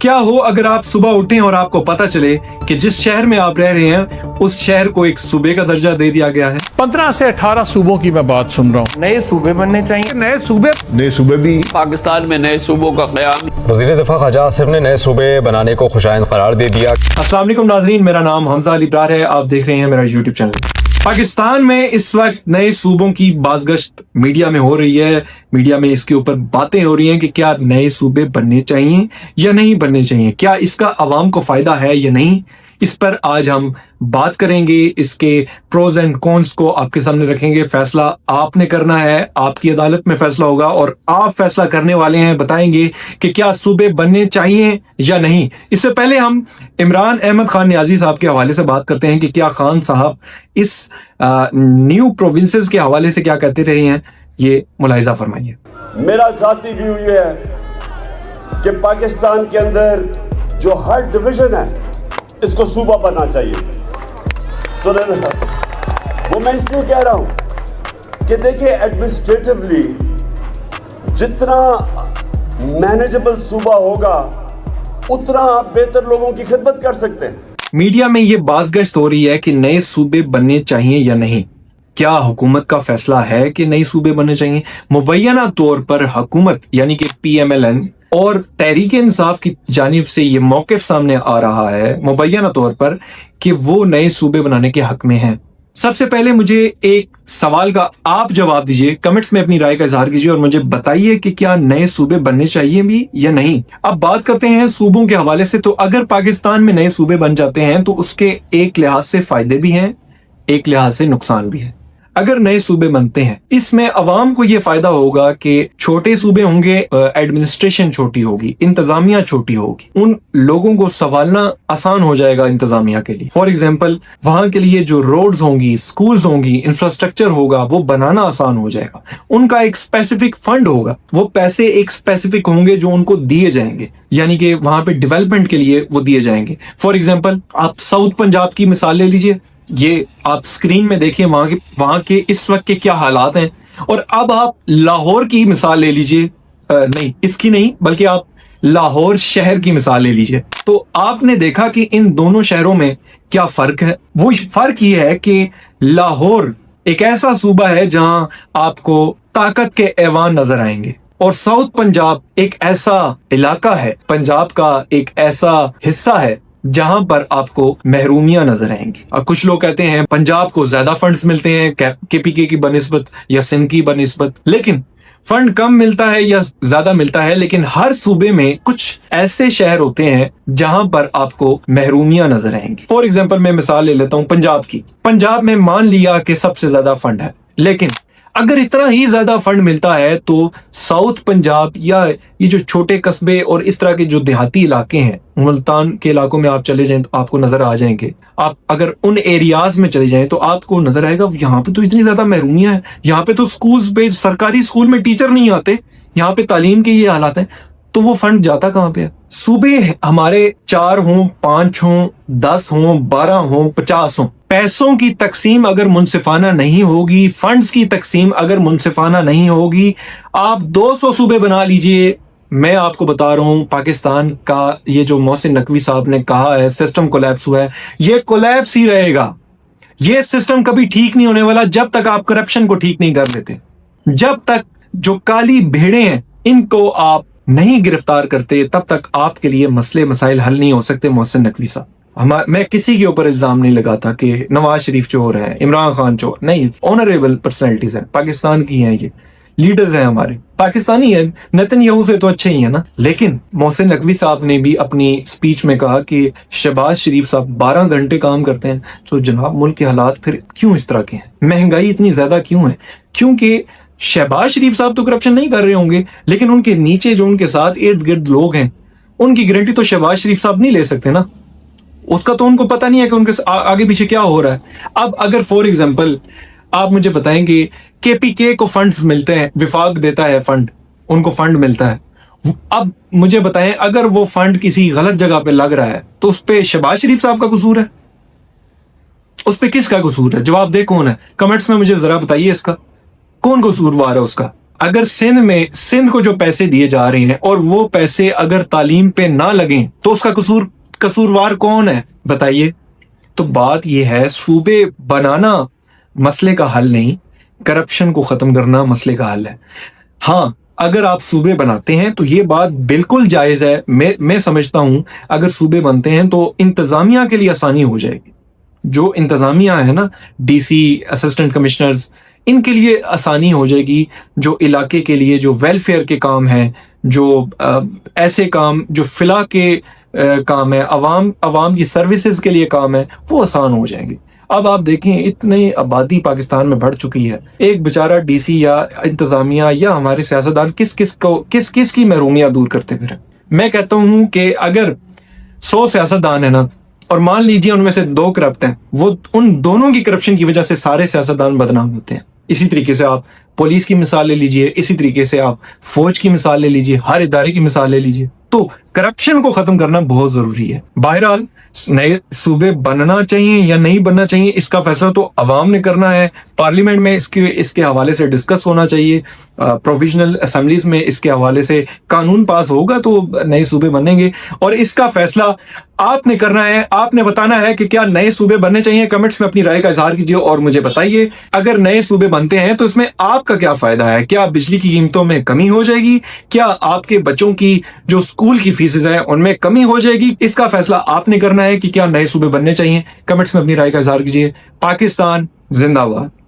کیا ہو اگر آپ صبح اٹھیں اور آپ کو پتا چلے کہ جس شہر میں آپ رہ رہے ہیں اس شہر کو ایک صوبے کا درجہ دے دیا گیا ہے؟ 15 سے 18 صوبوں کی میں بات سن رہا ہوں. نئے صوبے بننے چاہیے. نئے صوبے بھی پاکستان میں نئے صوبوں کا قیام. وزیر دفاع خواجہ آصف نے نئے صوبے بنانے کو خوشائند قرار دے دیا. السلام علیکم ناظرین، میرا نام حمزہ علی برار ہے، آپ دیکھ رہے ہیں میرا یوٹیوب چینل. پاکستان میں اس وقت نئے صوبوں کی بازگشت میڈیا میں ہو رہی ہے. میڈیا میں اس کے اوپر باتیں ہو رہی ہیں کہ کیا نئے صوبے بننے چاہیے یا نہیں بننے چاہیے، کیا اس کا عوام کو فائدہ ہے یا نہیں. اس پر آج ہم بات کریں گے، اس کے پروز اینڈ کونس کو آپ کے سامنے رکھیں گے. فیصلہ آپ نے کرنا ہے، آپ کی عدالت میں فیصلہ ہوگا اور آپ فیصلہ کرنے والے ہیں، بتائیں گے کہ کیا صوبے بننے چاہیے یا نہیں. اس سے پہلے ہم عمران احمد خان نیازی صاحب کے حوالے سے بات کرتے ہیں کہ کیا خان صاحب اس نیو پروونسز کے حوالے سے کیا کہتے رہے ہیں، یہ ملاحظہ فرمائیے. میرا ذاتی ویو یہ ہے کہ پاکستان کے اندر جو ہر ڈویژن ہے اس کو صوبہ بننا چاہیے. سنیں وہ میں اس لیے کہہ رہا ہوں کہ دیکھیں ایڈمنسٹریٹولی جتنا مینیجبل صوبہ ہوگا اتنا آپ بہتر لوگوں کی خدمت کر سکتے ہیں. میڈیا میں یہ بازگشت ہو رہی ہے کہ نئے صوبے بننے چاہیے یا نہیں. کیا حکومت کا فیصلہ ہے کہ نئے صوبے بننے چاہیے؟ مبینہ طور پر حکومت یعنی کہ پی ایم ایل این اور تحریک انصاف کی جانب سے یہ موقف سامنے آ رہا ہے مبینہ طور پر کہ وہ نئے صوبے بنانے کے حق میں ہیں. سب سے پہلے مجھے ایک سوال کا آپ جواب دیجئے، کمنٹس میں اپنی رائے کا اظہار کیجئے اور مجھے بتائیے کہ کیا نئے صوبے بننے چاہیے بھی یا نہیں. اب بات کرتے ہیں صوبوں کے حوالے سے. تو اگر پاکستان میں نئے صوبے بن جاتے ہیں تو اس کے ایک لحاظ سے فائدے بھی ہیں، ایک لحاظ سے نقصان بھی ہے. اگر نئے صوبے بنتے ہیں اس میں عوام کو یہ فائدہ ہوگا کہ چھوٹے صوبے ہوں گے، ایڈمنسٹریشن چھوٹی ہوگی، انتظامیہ چھوٹی ہوگی، ان لوگوں کو سنبھالنا آسان ہو جائے گا انتظامیہ کے لیے. فار ایگزامپل وہاں کے لیے جو روڈز ہوں گی، سکولز ہوں گی، انفراسٹرکچر ہوگا وہ بنانا آسان ہو جائے گا. ان کا ایک اسپیسیفک فنڈ ہوگا، وہ پیسے ایک اسپیسیفک ہوں گے جو ان کو دیے جائیں گے، یعنی کہ وہاں پہ ڈیولپمنٹ کے لیے وہ دیے جائیں گے. فار ایگزامپل آپ ساؤتھ پنجاب کی مثال لے لیجئے، یہ آپ سکرین میں دیکھیں وہاں کے اس وقت کے کیا حالات ہیں. اور اب آپ لاہور کی مثال لے لیجئے، نہیں اس کی نہیں بلکہ آپ لاہور شہر کی مثال لے لیجئے. تو آپ نے دیکھا کہ ان دونوں شہروں میں کیا فرق ہے. وہ فرق یہ ہے کہ لاہور ایک ایسا صوبہ ہے جہاں آپ کو طاقت کے ایوان نظر آئیں گے، اور ساؤتھ پنجاب ایک ایسا علاقہ ہے، پنجاب کا ایک ایسا حصہ ہے جہاں پر آپ کو محرومیاں نظر آئیں گی. کچھ لوگ کہتے ہیں پنجاب کو زیادہ فنڈز ملتے ہیں کے پی کے کی بنسبت یا سندھ کی بنسبت، لیکن فنڈ کم ملتا ہے یا زیادہ ملتا ہے، لیکن ہر صوبے میں کچھ ایسے شہر ہوتے ہیں جہاں پر آپ کو محرومیاں نظر آئیں گی. فار ایگزامپل میں مثال لے لیتا ہوں پنجاب کی. پنجاب میں مان لیا کہ سب سے زیادہ فنڈ ہے، لیکن اگر اتنا ہی زیادہ فنڈ ملتا ہے تو ساؤتھ پنجاب یا یہ جو چھوٹے قصبے اور اس طرح کے جو دیہاتی علاقے ہیں، ملتان کے علاقوں میں آپ چلے جائیں تو آپ کو نظر آ جائیں گے. آپ اگر ان ایریاز میں چلے جائیں تو آپ کو نظر آئے گا یہاں پہ تو اتنی زیادہ محرومیاں ہیں، یہاں پہ تو سکولز پہ سرکاری سکول میں ٹیچر نہیں آتے، یہاں پہ تعلیم کے یہ حالات ہیں. تو وہ فنڈ جاتا کہاں پہ ہے؟ صوبے ہمارے 4 ہوں، 5 ہوں، 10 ہوں، 12 ہوں، 50 ہوں، پیسوں کی تقسیم اگر منصفانہ نہیں ہوگی، فنڈز کی تقسیم اگر منصفانہ نہیں ہوگی، آپ 200 صوبے بنا لیجئے. میں آپ کو بتا رہا ہوں پاکستان کا یہ جو محسن نقوی صاحب نے کہا ہے سسٹم کولیپس ہوا ہے، یہ کولیپس ہی رہے گا. یہ سسٹم کبھی ٹھیک نہیں ہونے والا جب تک آپ کرپشن کو ٹھیک نہیں کر لیتے، جب تک جو کالی بھیڑیں ہیں ان کو آپ نہیں گرفتار کرتے، تب تک آپ کے لیے مسئلے مسائل حل نہیں ہو سکتے. محسن نقوی صاحب، میں کسی کے اوپر الزام نہیں لگاتا کہ نواز شریف چور ہے، عمران خان چور نہیں، آنریبل پرسنالٹیز ہیں، پاکستان کی ہیں، یہ لیڈرز ہیں، ہمارے پاکستانی ہیں. نتن یہو سے تو اچھے ہی ہیں نا. لیکن محسن نقوی صاحب نے بھی اپنی سپیچ میں کہا کہ شہباز شریف صاحب 12 گھنٹے کام کرتے ہیں. تو جناب ملک کے حالات پھر کیوں اس طرح کے ہیں؟ مہنگائی اتنی زیادہ کیوں ہے؟ کیونکہ شہباز شریف صاحب تو کرپشن نہیں کر رہے ہوں گے، لیکن ان کے نیچے جو ان کے ساتھ ارد گرد لوگ ہیں ان کی گارنٹی تو شہباز شریف صاحب نہیں لے سکتے نا. اس کا تو ان کو پتہ نہیں ہے کہ ان کے آگے پیچھے کیا ہو رہا ہے. اب اگر فار ایگزامپل آپ مجھے بتائیں کہ کے پی کے کو فنڈز ملتے ہیں، وفاق دیتا ہے فنڈ، ان کو فنڈ ملتا ہے، اب مجھے بتائیں اگر وہ فنڈ کسی غلط جگہ پہ لگ رہا ہے تو اس پہ شہباز شریف صاحب کا قصور ہے؟ اس پہ کس کا قصور ہے؟ جواب دہ کون ہے؟ کمنٹس میں مجھے ذرا بتائیے اس کا کون قصوروار ہے اس کا. اگر سندھ کو جو پیسے دیے جا رہے ہیں اور وہ پیسے اگر تعلیم پہ نہ لگیں تو اس کا قصوروار کون ہے بتائیے؟ تو بات یہ ہے صوبے بنانا مسئلے کا حل نہیں، کرپشن کو ختم کرنا مسئلے کا حل ہے۔ ہاں اگر آپ صوبے بناتے ہیں تو یہ بات بالکل جائز ہے، میں سمجھتا ہوں اگر صوبے بنتے ہیں تو انتظامیہ کے لیے آسانی ہو جائے گی، جو انتظامیہ ہے نا، ڈی سی، اسسٹنٹ کمشنرز، ان کے لیے آسانی ہو جائے گی، جو علاقے کے لیے جو ویلفیئر کے کام ہیں، جو ایسے کام جو فلاح کے کام ہے، عوام کی سروسز کے لیے کام ہے، وہ آسان ہو جائیں گے۔ اب آپ دیکھیں اتنی آبادی پاکستان میں بڑھ چکی ہے، ایک بیچارہ ڈی سی یا انتظامیہ یا ہمارے سیاستدان کس کی محرومیاں دور کرتے پھریں؟ میں کہتا ہوں کہ اگر 100 سیاستدان ہیں نا، اور مان لیجیے ان میں سے 2 کرپٹ ہیں، وہ ان دونوں کی کرپشن کی وجہ سے سارے سیاستدان بدنام ہوتے ہیں۔ اسی طریقے سے آپ پولیس کی مثال لے لیجئے، اسی طریقے سے آپ فوج کی مثال لے لیجئے، ہر ادارے کی مثال لے لیجئے۔ تو کرپشن کو ختم کرنا بہت ضروری ہے۔ بہرحال نئے صوبے بننا چاہیے یا نہیں بننا چاہیے، اس کا فیصلہ تو عوام نے کرنا ہے، پارلیمنٹ میں اس کے حوالے سے ڈسکس ہونا چاہیے، پروویژنل اسمبلیز میں اس کے حوالے سے قانون پاس ہوگا تو نئے صوبے بنیں گے، اور اس کا فیصلہ آپ نے کرنا ہے۔ آپ نے بتانا ہے کہ کیا نئے صوبے بننے چاہیے، کمنٹس میں اپنی رائے کا اظہار کیجیے اور مجھے بتائیے اگر نئے صوبے بنتے ہیں تو اس میں آپ کا کیا فائدہ ہے؟ کیا بجلی کی قیمتوں میں کمی ہو جائے گی؟ کیا آپ کے بچوں کی جو اسکول کی فیسز ہیں ان میں کمی ہو جائے گی؟ اس کا فیصلہ آپ نے کرنا ہے کہ کیا نئے صوبے بننے چاہیے۔ کمنٹس میں اپنی رائے کا اظہار کیجیے۔ پاکستان زندہ باد۔